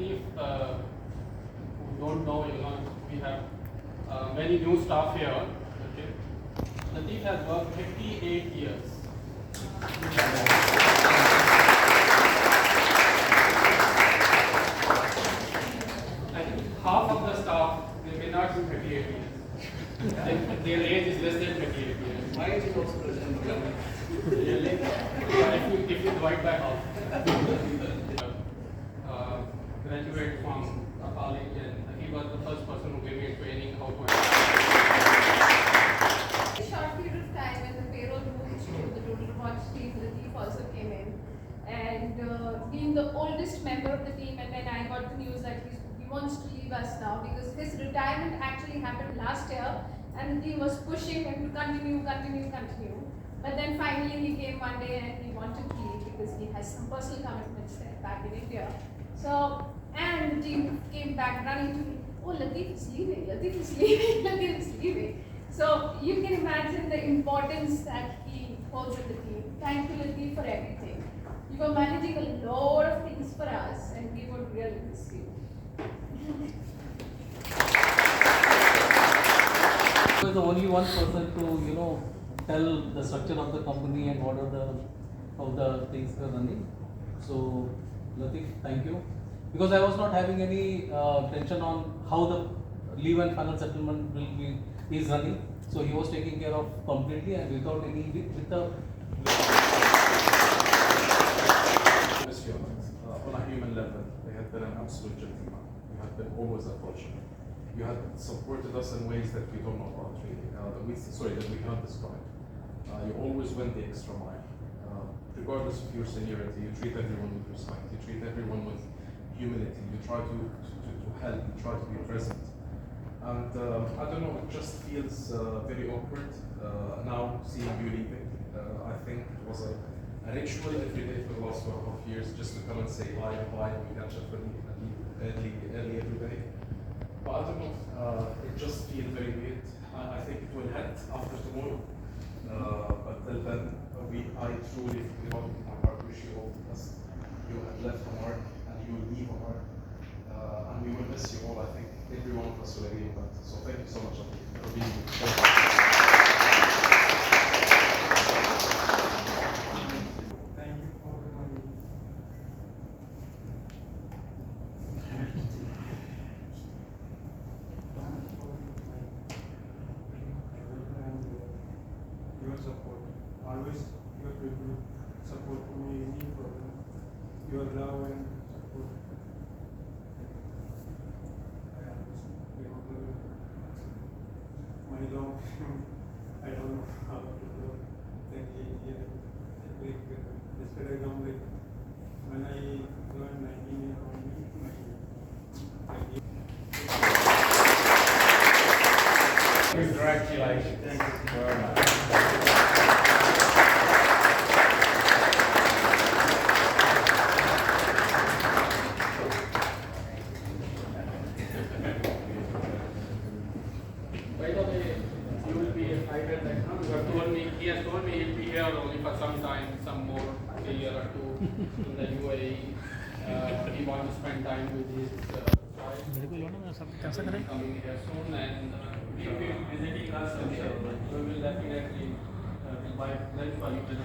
Latheef, who don't know, we have many new staff here. Okay. Latheef has worked 58 years. And half of the staff, they may not be 38 years. Their age is less than 38 years. My age is also present. If you divide by half. Graduate from a college, and he was the first person who gave me training how to. A short period of time when the payroll moved to the total watch team, Latheef also came in, and being the oldest member of the team, and then I got the news that he wants to leave us now because his retirement actually happened last year, and the team was pushing him to continue. But then finally he came one day and he wanted to leave because he has some personal commitments there back in India. So, and the team came back running to me, oh, Latheef is leaving. So you can imagine the importance that he holds in the team. Thank you, Latheef, for everything. You were managing a lot of things for us, and we would really miss you. I was the only one person to, tell the structure of the company and what are how the things are running. So, Latheef, thank you. Because I was not having any tension on how the leave and final settlement is running. So he was taking care of completely and without any on a human level, they have been an absolute gentleman. You have been always approachable. You have supported us in ways that we don't know about, really. That we cannot describe. You always went the extra mile. Regardless of your seniority, you treat everyone with respect. You treat everyone with humility. You try to help. You try to be present. And I don't know, it just feels very awkward now seeing you leaving. I think it was a ritual every day for the last 12 years just to come and say hi and bye and we catch up early every day. But I don't know, it just feels very weird. I think it will end after tomorrow. But till then, I truly, from the bottom of my heart, wish you all the best. You have left a mark and you will leave a mark. And we will miss you all. I think every one of us will agree on that. So thank you so much for being here. Thank you for the money. Your support. Always your people support me in any problem. Your love and support. My long, I don't know how to do. Thank you. Yesterday, when I joined 19 years old, Congratulations. thank you very much. By the way, you will be invited next month. He has told me he'll be here only for some time, some more, a year or two in the UAE. He wants to spend time with his child. Coming here soon, and he will be visiting us, and we will definitely invite them for you to do.